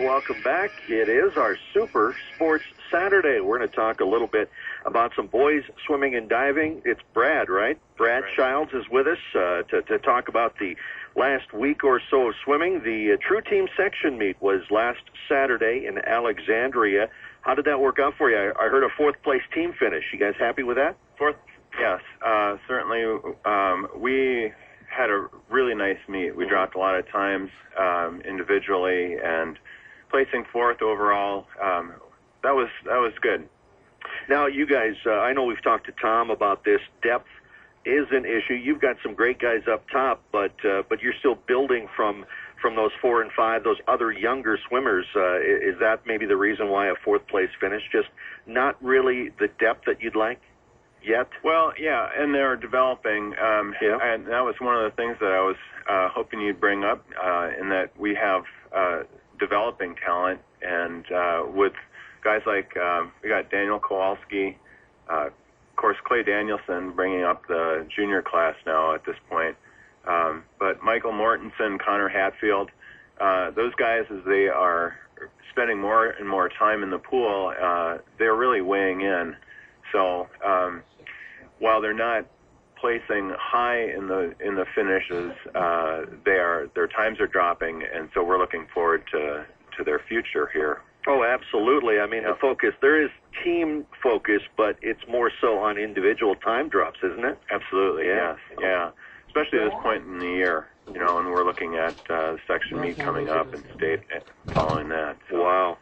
welcome back. It is our Super Sports Saturday. We're going to talk a little bit about some boys swimming and diving. It's Brad, right? Brad Childs is with us to talk about the last week or so of swimming. The True Team section meet was last Saturday in Alexandria. How did that work out for you? I heard a fourth-place team finish. You guys happy with that? Fourth? Yes, certainly. We had a really nice meet. We dropped a lot of times individually, and placing fourth overall, that was good. Now, you guys, I know we've talked to Tom about this. Depth is an issue. You've got some great guys up top, but you're still building from those 4 and 5, those other younger swimmers. Is that maybe the reason why a fourth-place finish? Just not really the depth that you'd like yet? Well, yeah, and they're developing. And that was one of the things that I was hoping you'd bring up, in that we have developing talent, and with guys like we got Daniel Kowalski, of course Clay Danielson bringing up the junior class now at this point, but Michael Mortensen, Connor Hatfield, those guys, as they are spending more and more time in the pool, they're really weighing in. So while they're not placing high in the finishes, their times are dropping, and so we're looking forward to their future here. Oh, absolutely. I mean, the focus, there is team focus, but it's more so on individual time drops, isn't it? Absolutely, yes. Yeah. Especially at this point in the year, and we're looking at section meet coming up and state following that. So. Wow.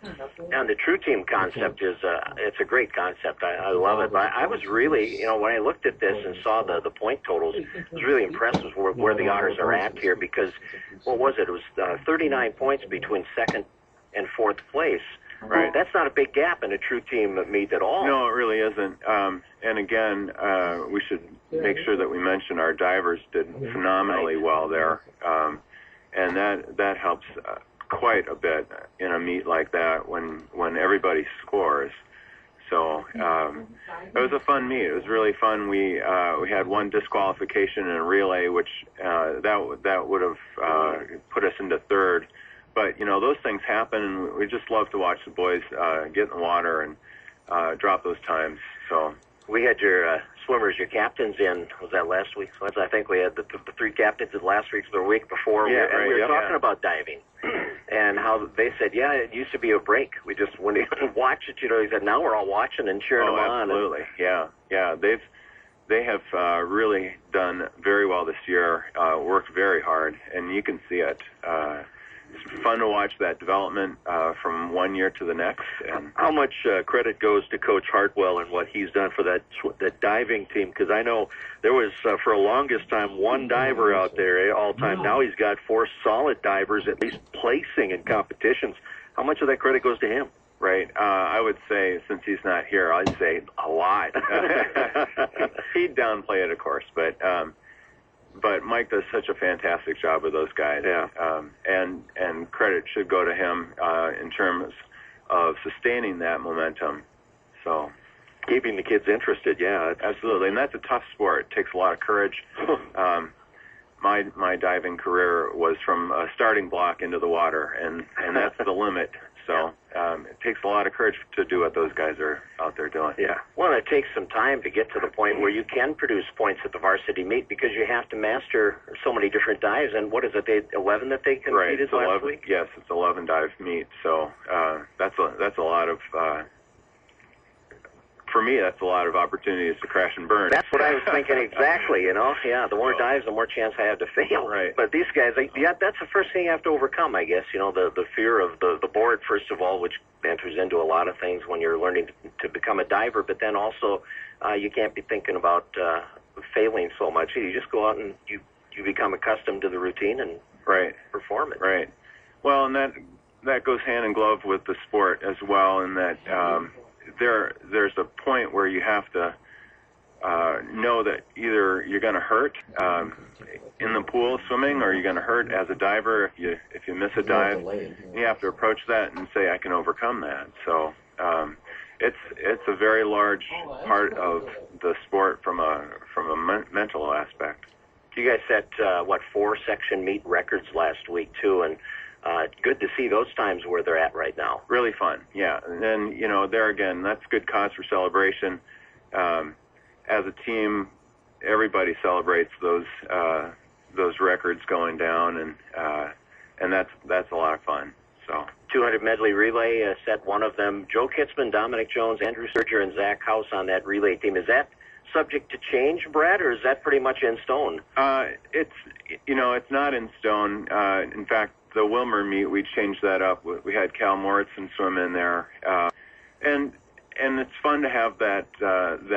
And the True Team concept is, it's a great concept. I love it. But I was really, when I looked at this and saw the point totals, I was really impressed with where the Otters are at here, because, what was it? It was 39 points between second and fourth place. Right. That's not a big gap in a True Team meet at all. No, it really isn't. And again, we should make sure that we mention our divers did phenomenally well there. And that helps quite a bit in a meet like that when everybody scores. So it was a fun meet. It was really fun. We had one disqualification in a relay, which that would have put us into third. But, those things happen, and we just love to watch the boys get in the water and drop those times. So we had your swimmers, your captains in, was that last week? So I think we had the 3 captains in last week or the week before. Yeah, we were talking about diving and how they said, it used to be a break. We just wouldn't even watch it. He said, now we're all watching and cheering them on. Absolutely. Yeah. They have really done very well this year, worked very hard, and you can see it. It's fun to watch that development from one year to the next. And how much credit goes to Coach Hartwell and what he's done for that diving team? Because I know there was, for the longest time, one diver out there all time. Now he's got 4 solid divers, at least placing in competitions. How much of that credit goes to him? Right. I would say, since he's not here, I'd say a lot. He'd downplay it, of course, but Mike does such a fantastic job with those guys. Yeah. And credit should go to him in terms of sustaining that momentum. So keeping the kids interested, yeah. Absolutely. And that's a tough sport. It takes a lot of courage. My diving career was from a starting block into the water, and that's the limit. So it takes a lot of courage to do what those guys are out there doing. Yeah. Well, it takes some time to get to the point where you can produce points at the varsity meet, because you have to master so many different dives. And what is it, 11 that they competed last week? Yes, it's 11 dive meet. So that's a lot of... For me, that's a lot of opportunities to crash and burn. That's what I was thinking exactly, Yeah, the more dives, the more chance I have to fail. Right. But these guys, that's the first thing you have to overcome, I guess. The fear of the board, first of all, which enters into a lot of things when you're learning to become a diver. But then also, you can't be thinking about failing so much. You just go out and you become accustomed to the routine and perform it. Right. Well, and that goes hand in glove with the sport as well, in that... There's a point where you have to know that either you're going to hurt in the pool swimming, or you're going to hurt as a diver if you miss a dive. You have to approach that and say, I can overcome that. So it's a very large part of the sport from a mental aspect. You guys set 4 section meet records last week too, and good to see those times where they're at right now. Really fun, yeah. And then, there again, that's good cause for celebration. As a team, everybody celebrates those records going down, and that's a lot of fun. So 200 medley relay, set one of them. Joe Kitzman, Dominic Jones, Andrew Serger, and Zach House on that relay team. Is that subject to change, Brad, or is that pretty much in stone? It's not in stone. In fact, the Willmar meet, we changed that up. We had Cal Moritzen swim in there, and it's fun to have that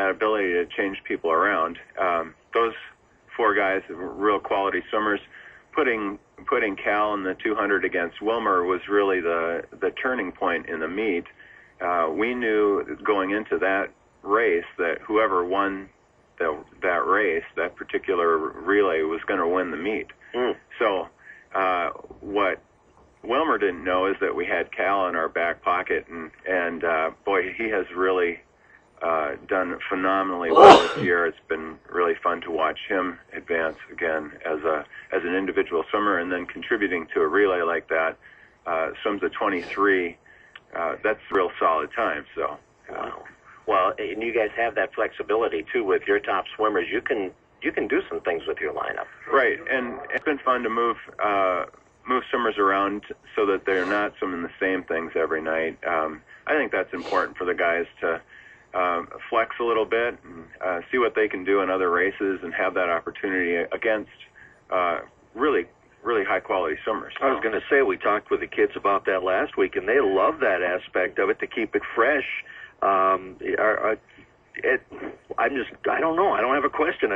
ability to change people around. Those four guys are real quality swimmers. Putting Cal in the 200 against Willmar was really the turning point in the meet. We knew going into that race that whoever won that race, that particular relay, was going to win the meet. So what Willmar didn't know is that we had Cal in our back pocket, and boy, he has really done phenomenally well this year. It's been really fun to watch him advance again as an individual swimmer, and then contributing to a relay like that. Swims a 23. That's a real solid time. So. Wow. Well, and you guys have that flexibility too with your top swimmers. You can do some things with your lineup. Right, and it's been fun to move swimmers around so that they're not swimming the same things every night. I think that's important for the guys to flex a little bit and see what they can do in other races and have that opportunity against really high-quality swimmers. I was going to say, we talked with the kids about that last week, and they love that aspect of it to keep it fresh. I don't know. I don't have a question.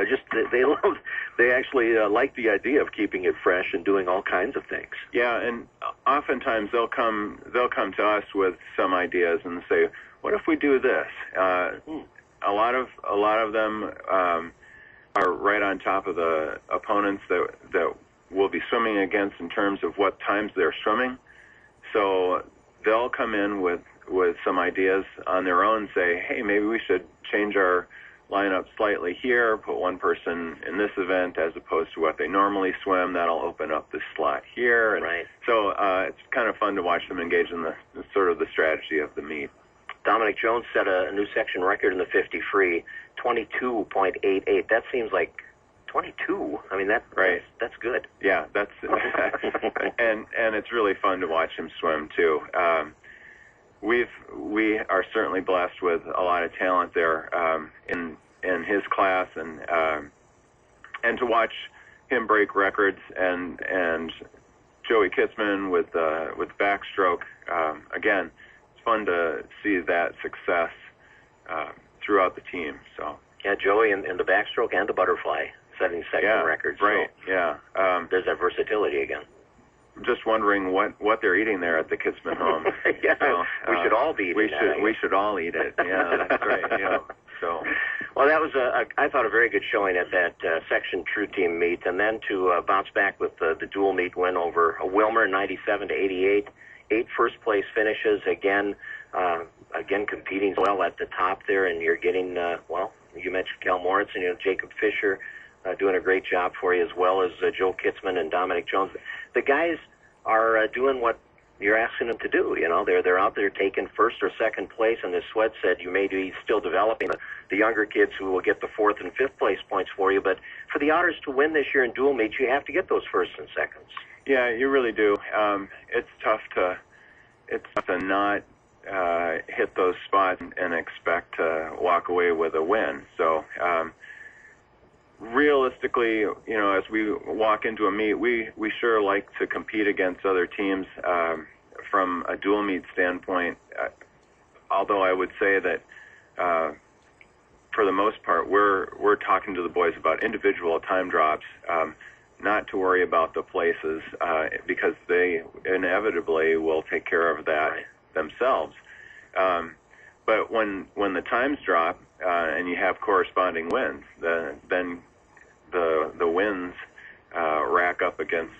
They actually like the idea of keeping it fresh and doing all kinds of things. Yeah, and oftentimes they'll come to us with some ideas and say, what if we do this? A lot of them are right on top of the opponents that we'll be swimming against in terms of what times they're swimming. So they'll come in with some ideas on their own, say, hey, maybe we should change our lineup slightly here, put one person in this event as opposed to what they normally swim. That'll open up this slot here. And right. So it's kind of fun to watch them engage in the strategy of the meet. Dominic Jones set a new section record in the 50 free, 22.88. That seems like 22. I mean, that's good. Yeah, that's and it's really fun to watch him swim too. We are certainly blessed with a lot of talent there in his class, and to watch him break records and Joey Kitzman with backstroke. Again, it's fun to see that success throughout the team. So yeah, Joey in the backstroke and the butterfly setting second records. Right. So yeah. There's that versatility again. Just wondering what they're eating there at the Kitzman home. Yeah, so, we should all be eating that. We should all eat it. Yeah, that's right. Yeah. So. Well, that was I thought a very good showing at that section true team meet, and then to bounce back with the dual meet win over Willmar 97-88, 8 first place finishes again competing well at the top there, and you're getting you mentioned Cal Moritz and Jacob Fisher doing a great job for you, as well as Joe Kitzman and Dominic Jones. The guys are doing what you're asking them to do. They're out there taking first or second place, and as Swed said, you may be still developing the younger kids who will get the 4th and 5th place points for you. But for the Otters to win this year in dual meets, you have to get those first and seconds. Yeah, you really do. It's tough to not hit those spots and expect to walk away with a win. So. Realistically, as we walk into a meet, we sure like to compete against other teams from a dual meet standpoint. Although I would say that for the most part, we're talking to the boys about individual time drops, not to worry about the places because they inevitably will take care of that themselves. But when the times drop and you have corresponding wins, then the wins rack up against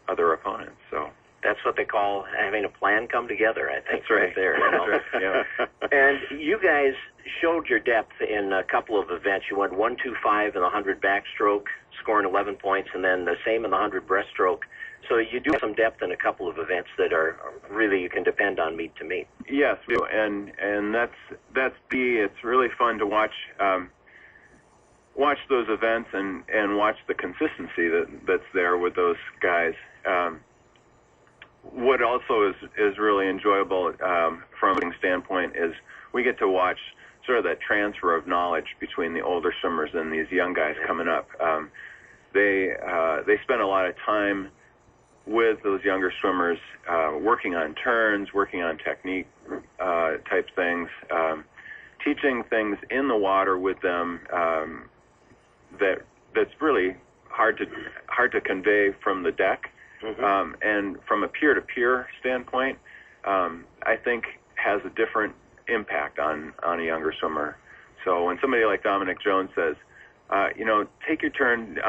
other opponents. So that's what they call having a plan come together, I think. That's right. There. That's right. Yeah. And you guys showed your depth in a couple of events. You went 1-2-5 in the 100 backstroke, scoring 11 points, and then the same in the 100 breaststroke, So you do have some depth in a couple of events that are really you can depend on meet to meet. Yes, we do. And that's it's really fun to watch those events and watch the consistency that's there with those guys. What also is really enjoyable from a standpoint is we get to watch sort of that transfer of knowledge between the older swimmers and these young guys coming up. They spend a lot of time with those younger swimmers, working on turns, working on technique type things, teaching things in the water with them that's really hard to convey from the deck. Mm-hmm. And from a peer-to-peer standpoint, I think has a different impact on a younger swimmer. So when somebody like Dominic Jones says, take your turn,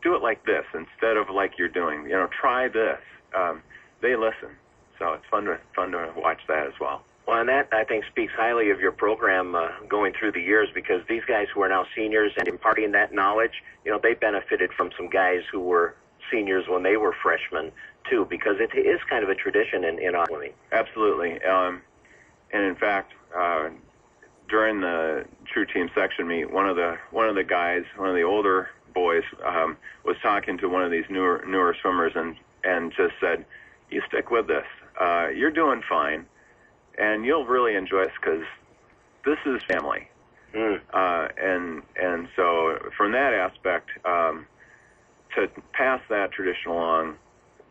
do it like this instead of like you're doing, try this, they listen. So it's fun to watch that as well. Well, and that, I think, speaks highly of your program going through the years, because these guys who are now seniors and imparting that knowledge, they benefited from some guys who were seniors when they were freshmen, too, because it is kind of a tradition in swimming. Absolutely. And in fact, during the True Team section meet, one of the guys, one of the older boys, was talking to one of these newer swimmers and just said, "You stick with this. You're doing fine. And you'll really enjoy this because this is family." And so from that aspect, to pass that tradition along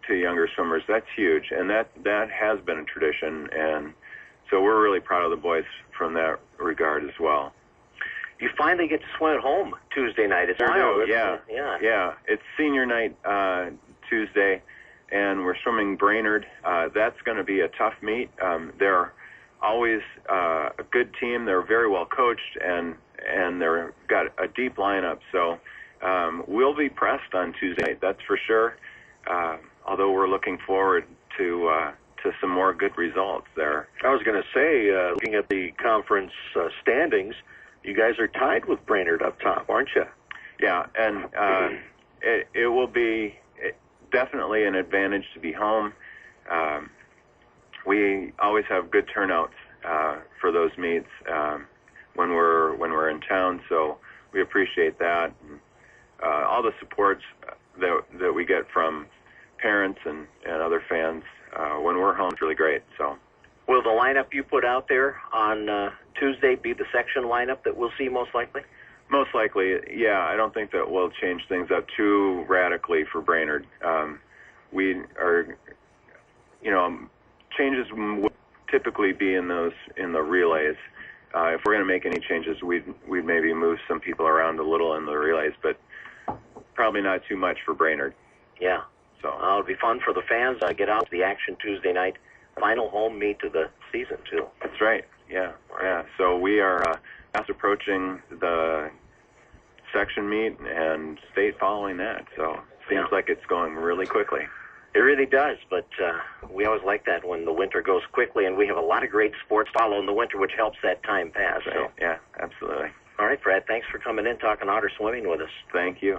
to younger swimmers, that's huge, and that has been a tradition, and so we're really proud of the boys from that regard as well. You finally get to swim at home Tuesday night. It's wild. Yeah. It's senior night Tuesday, and we're swimming Brainerd. That's going to be a tough meet. They're always a good team. They're very well coached, and they've got a deep lineup. So we'll be pressed on Tuesday night, that's for sure. Although we're looking forward to some more good results there. I was going to say, looking at the conference standings, you guys are tied with Brainerd up top, aren't you? Yeah, and it will be definitely an advantage to be home. We always have good turnouts for those meets when we're in town, so we appreciate that. And, all the supports that we get from parents and other fans when we're home is really great. So, will the lineup you put out there on Tuesday be the section lineup that we'll see most likely? Most likely, yeah. I don't think that we'll change things up too radically for Brainerd. We are, changes would typically be in the relays. If we're going to make any changes, we'd maybe move some people around a little in the relays, but probably not too much for Brainerd. Yeah. So it'll be fun for the fans. Get out to the action Tuesday night, final home meet of the season too. That's right. Yeah. Yeah. So we are fast approaching the section meet and state following that. So seems like it's going really quickly. It really does, but we always like that when the winter goes quickly, and we have a lot of great sports follow in the winter, which helps that time pass. Right. So. Yeah, absolutely. All right, Brad, thanks for coming in, talking otter swimming with us. Thank you.